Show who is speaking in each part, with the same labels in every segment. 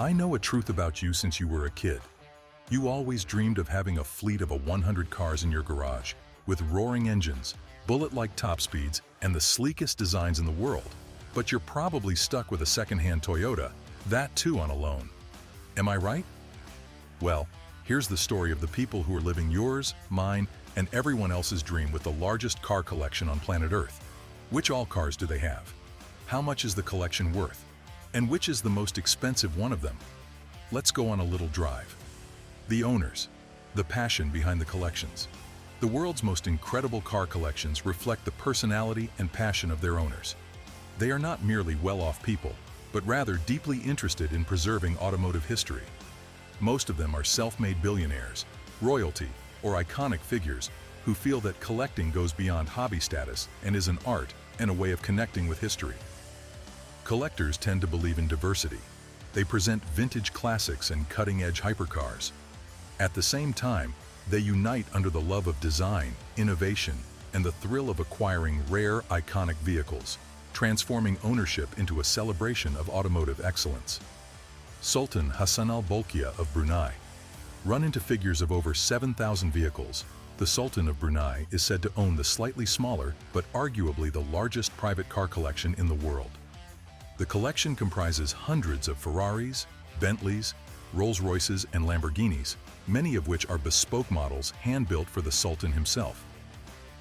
Speaker 1: I know a truth about you since you were a kid. You always dreamed of having a fleet of 100 cars in your garage, with roaring engines, bullet-like top speeds, and the sleekest designs in the world. But you're probably stuck with a second-hand Toyota, that too on a loan. Am I right? Well, here's the story of the people who are living yours, mine, and everyone else's dream with the largest car collection on planet Earth. Which all cars do they have? How much is the collection worth? And which is the most expensive one of them? Let's go on a little drive. The owners, the passion behind the collections. The world's most incredible car collections reflect the personality and passion of their owners. They are not merely well-off people, but rather deeply interested in preserving automotive history. Most of them are self-made billionaires, royalty, or iconic figures who feel that collecting goes beyond hobby status and is an art and a way of connecting with history. Collectors tend to believe in diversity. They present vintage classics and cutting-edge hypercars. At the same time, they unite under the love of design, innovation, and the thrill of acquiring rare, iconic vehicles, transforming ownership into a celebration of automotive excellence. Sultan Hassan Al Bolkiah of Brunei. Run into figures of over 7,000 vehicles, the Sultan of Brunei is said to own the slightly smaller but arguably the largest private car collection in the world. The collection comprises hundreds of Ferraris, Bentleys, Rolls-Royces, and Lamborghinis, many of which are bespoke models hand-built for the Sultan himself.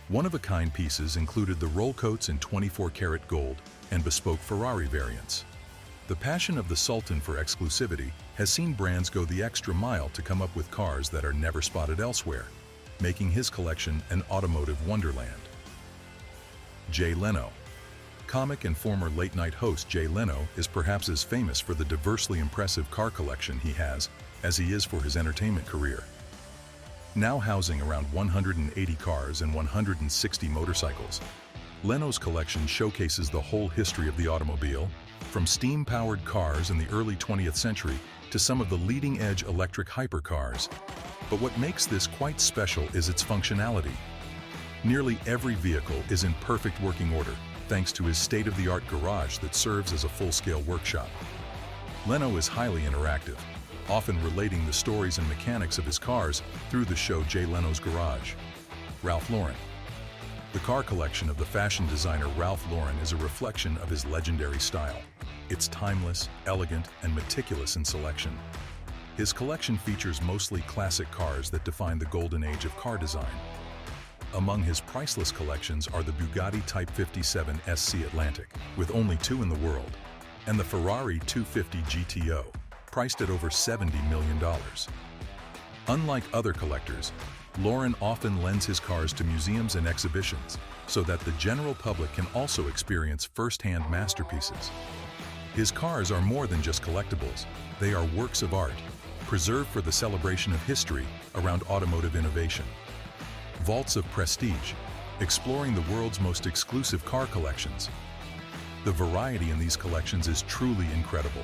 Speaker 1: One-of-a-kind pieces included the roll coats in 24-karat gold and bespoke Ferrari variants. The passion of the Sultan for exclusivity has seen brands go the extra mile to come up with cars that are never spotted elsewhere, making his collection an automotive wonderland. Jay Leno. Comic and former late-night host Jay Leno is perhaps as famous for the diversely impressive car collection he has as he is for his entertainment career. Now housing around 180 cars and 160 motorcycles, Leno's collection showcases the whole history of the automobile, from steam-powered cars in the early 20th century to some of the leading-edge electric hypercars. But what makes this quite special is its functionality. Nearly every vehicle is in perfect working order, thanks to his state-of-the-art garage that serves as a full-scale workshop. Leno is highly interactive, often relating the stories and mechanics of his cars through the show Jay Leno's Garage. Ralph Lauren. The car collection of the fashion designer Ralph Lauren is a reflection of his legendary style. It's timeless, elegant, and meticulous in selection. His collection features mostly classic cars that define the golden age of car design. Among his priceless collections are the Bugatti Type 57 SC Atlantic, with only 2 in the world, and the Ferrari 250 GTO, priced at over $70 million. Unlike other collectors, Lauren often lends his cars to museums and exhibitions so that the general public can also experience first-hand masterpieces. His cars are more than just collectibles, they are works of art, preserved for the celebration of history around automotive innovation. Vaults of Prestige, exploring the world's most exclusive car collections. The variety in these collections is truly incredible.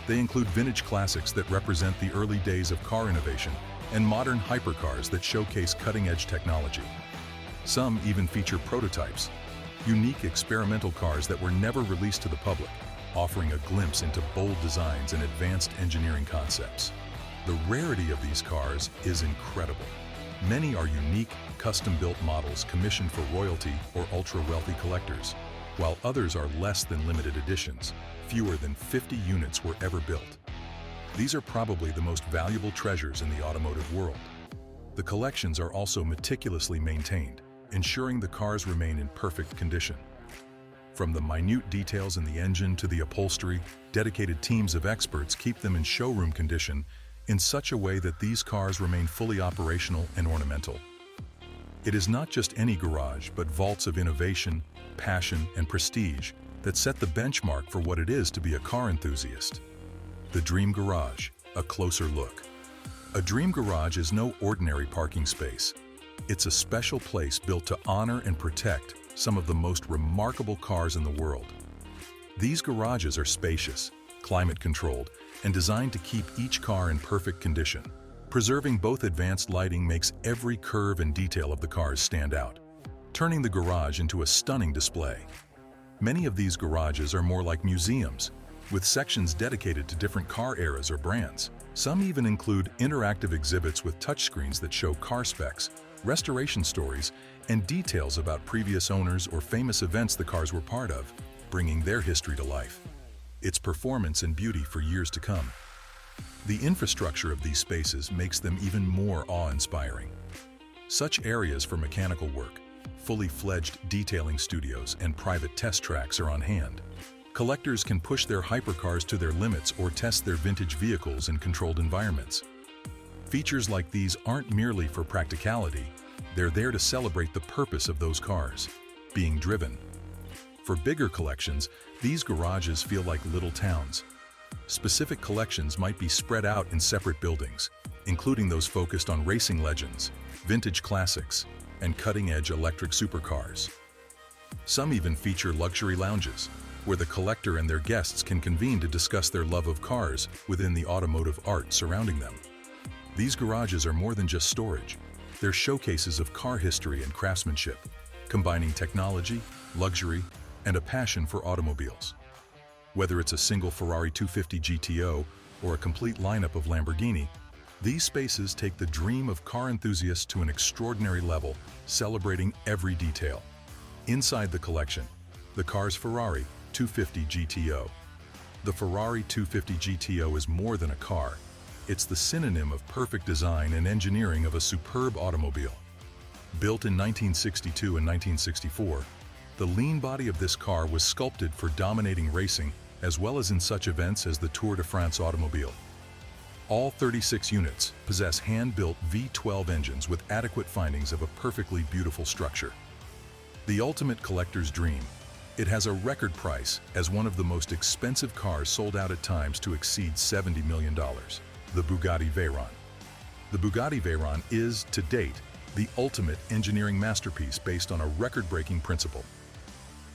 Speaker 1: They include vintage classics that represent the early days of car innovation and modern hypercars that showcase cutting-edge technology. Some even feature prototypes, unique experimental cars that were never released to the public, offering a glimpse into bold designs and advanced engineering concepts. The rarity of these cars is incredible. Many are unique, custom-built models commissioned for royalty or ultra-wealthy collectors, while others are less than limited editions. Fewer than 50 units were ever built. These are probably the most valuable treasures in the automotive world. The collections are also meticulously maintained, ensuring the cars remain in perfect condition. From the minute details in the engine to the upholstery, dedicated teams of experts keep them in showroom condition in such a way that these cars remain fully operational and ornamental. It is not just any garage, but vaults of innovation, passion, and prestige that set the benchmark for what it is to be a car enthusiast. The Dream Garage, a closer look. A dream garage is no ordinary parking space. It's a special place built to honor and protect some of the most remarkable cars in the world. These garages are spacious, climate-controlled, and designed to keep each car in perfect condition. Preserving both advanced lighting makes every curve and detail of the cars stand out, turning the garage into a stunning display. Many of these garages are more like museums, with sections dedicated to different car eras or brands. Some even include interactive exhibits with touchscreens that show car specs, restoration stories, and details about previous owners or famous events the cars were part of, bringing their history to life. Its performance and beauty for years to come. The infrastructure of these spaces makes them even more awe-inspiring. Such areas for mechanical work, fully fledged detailing studios, and private test tracks are on hand. Collectors can push their hypercars to their limits or test their vintage vehicles in controlled environments. Features like these aren't merely for practicality, they're there to celebrate the purpose of those cars, being driven. For bigger collections, these garages feel like little towns. Specific collections might be spread out in separate buildings, including those focused on racing legends, vintage classics, and cutting-edge electric supercars. Some even feature luxury lounges, where the collector and their guests can convene to discuss their love of cars within the automotive art surrounding them. These garages are more than just storage. They're showcases of car history and craftsmanship, combining technology, luxury, and a passion for automobiles. Whether it's a single Ferrari 250 GTO or a complete lineup of Lamborghini, these spaces take the dream of car enthusiasts to an extraordinary level, celebrating every detail. Inside the collection, the car's Ferrari 250 GTO. The Ferrari 250 GTO is more than a car. It's the synonym of perfect design and engineering of a superb automobile. Built in 1962 and 1964, the lean body of this car was sculpted for dominating racing as well as in such events as the Tour de France automobile. All 36 units possess hand-built V12 engines with adequate findings of a perfectly beautiful structure. The ultimate collector's dream. It has a record price as one of the most expensive cars sold out at times to exceed $70 million. The Bugatti Veyron. The Bugatti Veyron is, to date, the ultimate engineering masterpiece based on a record-breaking principle.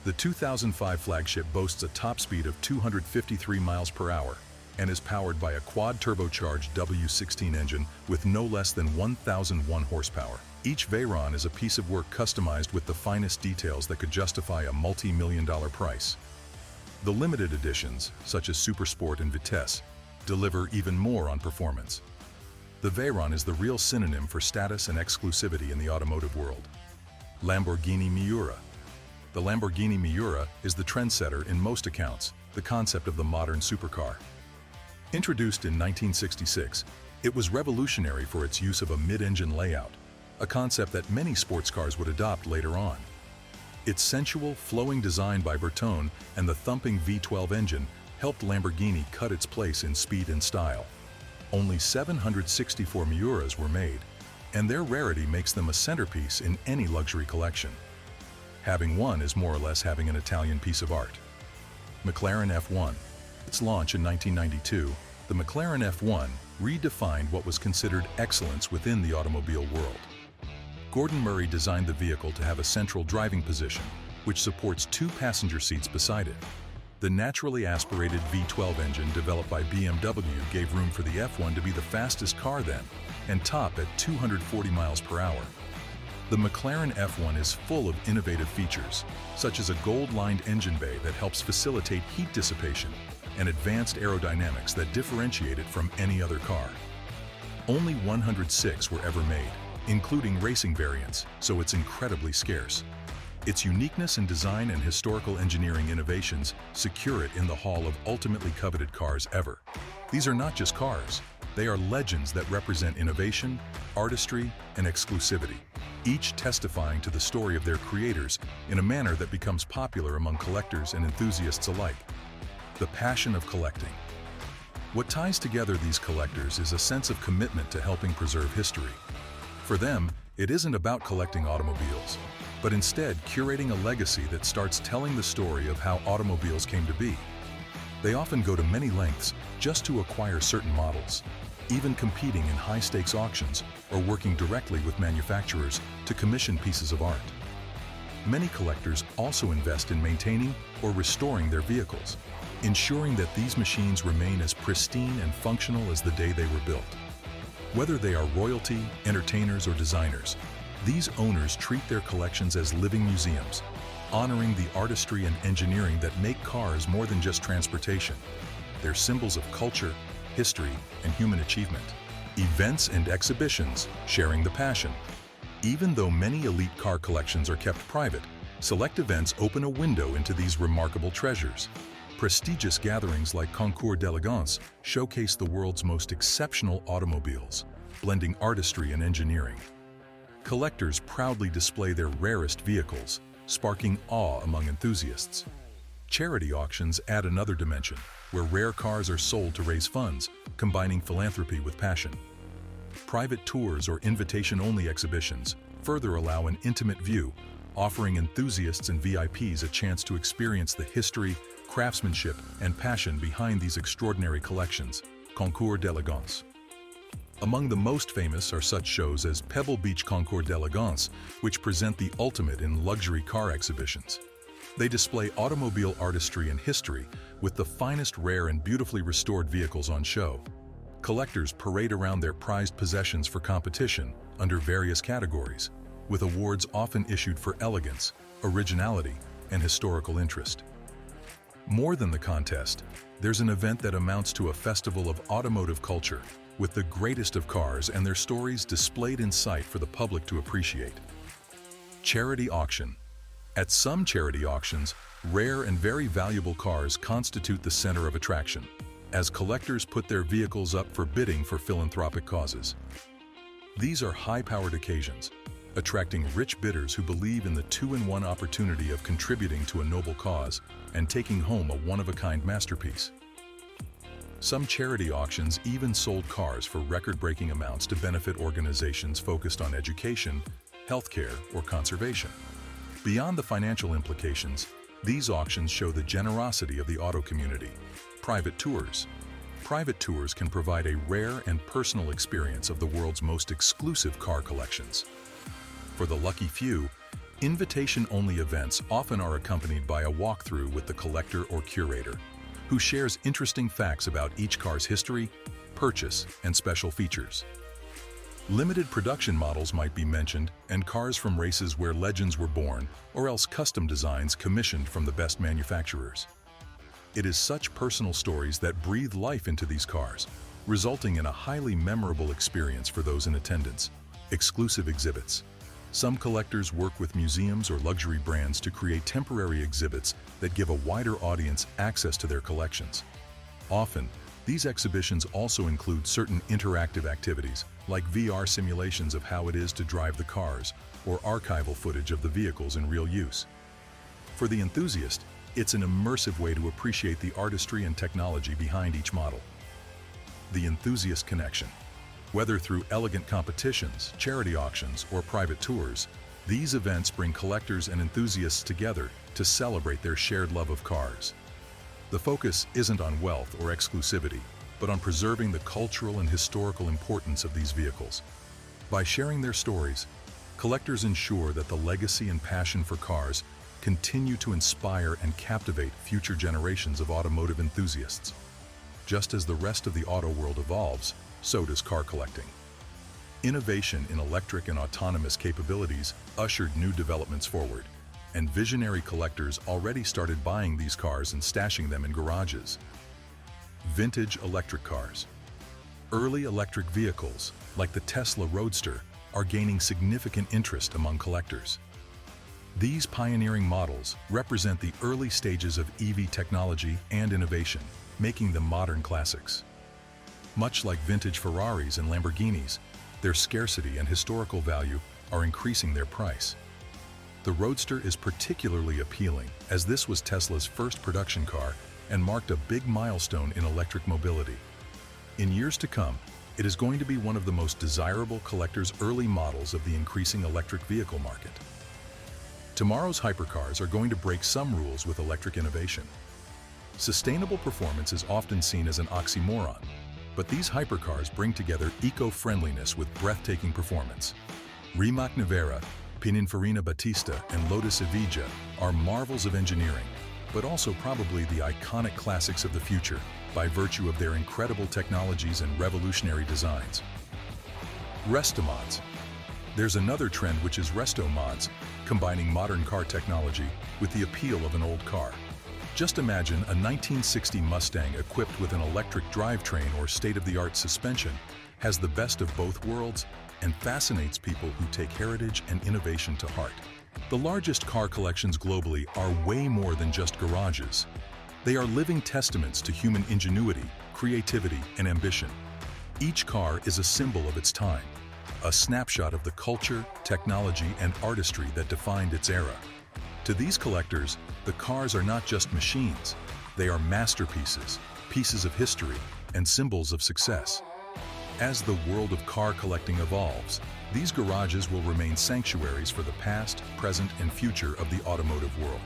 Speaker 1: The 2005 flagship boasts a top speed of 253 miles per hour and is powered by a quad-turbocharged W16 engine with no less than 1,001 horsepower. Each Veyron is a piece of work customized with the finest details that could justify a multi-million-dollar price. The limited editions, such as Super Sport and Vitesse, deliver even more on performance. The Veyron is the real synonym for status and exclusivity in the automotive world. Lamborghini Miura. The Lamborghini Miura is the trendsetter in most accounts, the concept of the modern supercar. Introduced in 1966, it was revolutionary for its use of a mid-engine layout, a concept that many sports cars would adopt later on. Its sensual, flowing design by Bertone and the thumping V12 engine helped Lamborghini cut its place in speed and style. Only 764 Miuras were made, and their rarity makes them a centerpiece in any luxury collection. Having one is more or less having an Italian piece of art. McLaren F1. Its launch in 1992, the McLaren F1 redefined what was considered excellence within the automobile world. Gordon Murray designed the vehicle to have a central driving position, which supports two passenger seats beside it. The naturally aspirated V12 engine developed by BMW gave room for the F1 to be the fastest car then, and top at 240 miles per hour. The McLaren F1 is full of innovative features, such as a gold-lined engine bay that helps facilitate heat dissipation and advanced aerodynamics that differentiate it from any other car. Only 106 were ever made, including racing variants, so it's incredibly scarce. Its uniqueness in design and historical engineering innovations secure it in the hall of ultimately coveted cars ever. These are not just cars, they are legends that represent innovation, artistry, and exclusivity, each testifying to the story of their creators in a manner that becomes popular among collectors and enthusiasts alike. The passion of collecting. What ties together these collectors is a sense of commitment to helping preserve history. For them, it isn't about collecting automobiles, but instead curating a legacy that starts telling the story of how automobiles came to be. They often go to many lengths just to acquire certain models, even competing in high-stakes auctions or working directly with manufacturers to commission pieces of art. Many collectors also invest in maintaining or restoring their vehicles, ensuring that these machines remain as pristine and functional as the day they were built. Whether they are royalty, entertainers, or designers, these owners treat their collections as living museums, honoring the artistry and engineering that make cars more than just transportation. They're symbols of culture, history, and human achievement. Events and exhibitions, sharing the passion. Even though many elite car collections are kept private, select events open a window into these remarkable treasures. Prestigious gatherings like Concours d'Elegance showcase the world's most exceptional automobiles, blending artistry and engineering. Collectors proudly display their rarest vehicles, sparking awe among enthusiasts. Charity auctions add another dimension, where rare cars are sold to raise funds, combining philanthropy with passion. Private tours or invitation-only exhibitions further allow an intimate view, offering enthusiasts and VIPs a chance to experience the history, craftsmanship, and passion behind these extraordinary collections. Concours d'Elegance. Among the most famous are such shows as Pebble Beach Concours d'Elegance, which present the ultimate in luxury car exhibitions. They display automobile artistry and history with the finest rare and beautifully restored vehicles on show. Collectors parade around their prized possessions for competition under various categories, with awards often issued for elegance, originality, and historical interest. More than the contest, there's an event that amounts to a festival of automotive culture, with the greatest of cars and their stories displayed in sight for the public to appreciate. Charity auction. At some charity auctions, rare and very valuable cars constitute the center of attraction, as collectors put their vehicles up for bidding for philanthropic causes. These are high-powered occasions, attracting rich bidders who believe in the two-in-one opportunity of contributing to a noble cause and taking home a one-of-a-kind masterpiece. Some charity auctions even sold cars for record-breaking amounts to benefit organizations focused on education, healthcare, or conservation. Beyond the financial implications, these auctions show the generosity of the auto community. Private tours. Private tours can provide a rare and personal experience of the world's most exclusive car collections. For the lucky few, invitation-only events often are accompanied by a walkthrough with the collector or curator, who shares interesting facts about each car's history, purchase, and special features. Limited production models might be mentioned, and cars from races where legends were born, or else custom designs commissioned from the best manufacturers. It is such personal stories that breathe life into these cars, resulting in a highly memorable experience for those in attendance. Exclusive exhibits. Some collectors work with museums or luxury brands to create temporary exhibits that give a wider audience access to their collections. Often, these exhibitions also include certain interactive activities, like VR simulations of how it is to drive the cars, or archival footage of the vehicles in real use. For the enthusiast, it's an immersive way to appreciate the artistry and technology behind each model. The enthusiast connection. Whether through elegant competitions, charity auctions, or private tours, these events bring collectors and enthusiasts together to celebrate their shared love of cars. The focus isn't on wealth or exclusivity, but on preserving the cultural and historical importance of these vehicles. By sharing their stories, collectors ensure that the legacy and passion for cars continue to inspire and captivate future generations of automotive enthusiasts. Just as the rest of the auto world evolves, so does car collecting. Innovation in electric and autonomous capabilities ushered new developments forward, and visionary collectors already started buying these cars and stashing them in garages. Vintage electric cars. Early electric vehicles, like the Tesla Roadster, are gaining significant interest among collectors. These pioneering models represent the early stages of EV technology and innovation, making them modern classics. Much like vintage Ferraris and Lamborghinis, their scarcity and historical value are increasing their price. The Roadster is particularly appealing, as this was Tesla's first production car and marked a big milestone in electric mobility. In years to come, it is going to be one of the most desirable collectors' early models of the increasing electric vehicle market. Tomorrow's hypercars are going to break some rules with electric innovation. Sustainable performance is often seen as an oxymoron, but these hypercars bring together eco-friendliness with breathtaking performance. Rimac Nevera, Pininfarina Battista, and Lotus Evija are marvels of engineering, but also probably the iconic classics of the future by virtue of their incredible technologies and revolutionary designs. Restomods. There's another trend, which is resto mods, combining modern car technology with the appeal of an old car. Just imagine a 1960 Mustang equipped with an electric drivetrain or state-of-the-art suspension, has the best of both worlds, and fascinates people who take heritage and innovation to heart. The largest car collections globally are way more than just garages. They are living testaments to human ingenuity, creativity, and ambition. Each car is a symbol of its time, a snapshot of the culture, technology, and artistry that defined its era. To these collectors, the cars are not just machines. They are masterpieces, pieces of history, and symbols of success. As the world of car collecting evolves, these garages will remain sanctuaries for the past, present, and future of the automotive world.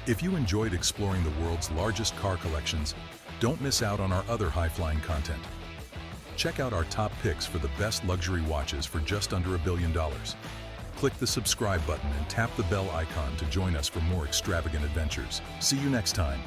Speaker 1: If you enjoyed exploring the world's largest car collections, don't miss out on our other high-flying content. Check out our top picks for the best luxury watches for just under $1 billion. Click the subscribe button and tap the bell icon to join us for more extravagant adventures. See you next time.